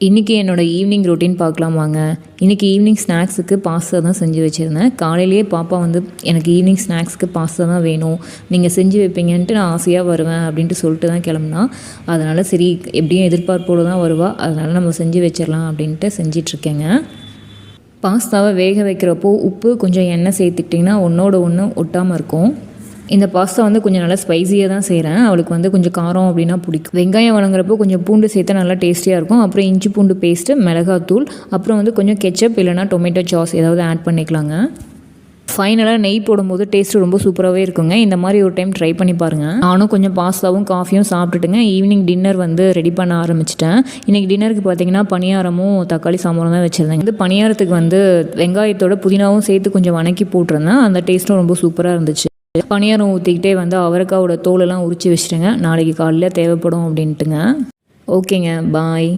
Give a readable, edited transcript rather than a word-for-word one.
இன்றைக்கி என்னோடய evening routine பார்க்கலாம் வாங்க. இன்றைக்கி ஈவினிங் ஸ்நாக்ஸுக்கு பாஸ்தா தான் செஞ்சு வச்சுருந்தேன். காலையிலேயே பாப்பா வந்து எனக்கு ஈவினிங் ஸ்நாக்ஸுக்கு பாஸ்தா தான் வேணும், நீங்கள் செஞ்சு வைப்பீங்கன்ட்டு நான் ஆசையாக வருவேன் அப்படின்ட்டு சொல்லிட்டு தான் கிளம்புனா. அதனால் சரி எப்படியும் எதிர்பார்ப்போடு தான் வருவா, அதனால் நம்ம செஞ்சு வச்சிடலாம் அப்படின்ட்டு செஞ்சிட்ருக்கேங்க. பாஸ்தாவை வேக வைக்கிறப்போ உப்பு கொஞ்சம் எண்ணெய் சேர்த்துக்கிட்டிங்கன்னா ஒன்றோட ஒன்று ஒட்டாமல் இருக்கும். இந்த பாஸ்தா வந்து கொஞ்சம் நல்லா ஸ்பைஸியாக தான் செய்கிறேன். அவளுக்கு வந்து கொஞ்சம் காரம் அப்படின்னா பிடிக்கும். வெங்காயம் வதங்குறப்போ கொஞ்சம் பூண்டு சேர்த்தா நல்லா டேஸ்டியாக இருக்கும். அப்புறம் இஞ்சி பூண்டு பேஸ்ட்டு, மிளகாத்தூள், அப்புறம் வந்து கொஞ்சம் கெச்சப் இல்லைனா டொமேட்டோ சாஸ் ஏதாவது ஆட் பண்ணிக்கலாங்க. ஃபைனலாக நெய் போடும்போது டேஸ்ட்டு ரொம்ப சூப்பராகவே இருக்குங்க. இந்த மாதிரி ஒரு டைம் ட்ரை பண்ணி பாருங்கள். நானும் கொஞ்சம் பாஸ்தாவும் காஃபியும் சாப்பிட்டுட்டுங்க ஈவினிங் டின்னர் வந்து ரெடி பண்ண ஆரம்பிச்சிட்டேன். இன்றைக்கி டின்னருக்கு பார்த்தீங்கன்னா பணியாரமும் தக்காளி சாம்பாரும் தான் வச்சுருந்தேன். வந்து பணியாரத்துக்கு வந்து வெங்காயத்தோட புதினாவும் சேர்த்து கொஞ்சம் வணக்கி போட்டிருந்தேன். அந்த டேஸ்ட்டும் ரொம்ப சூப்பராக இருந்துச்சு. பணியாரம் ஊற்றிக்கிட்டே வந்து அவரைக்காவோட தோலெல்லாம் உரித்து வச்சுட்டுங்க, நாளைக்கு காலையில் தேவைப்படும் அப்படின்ட்டுங்க. ஓகேங்க, பாய்.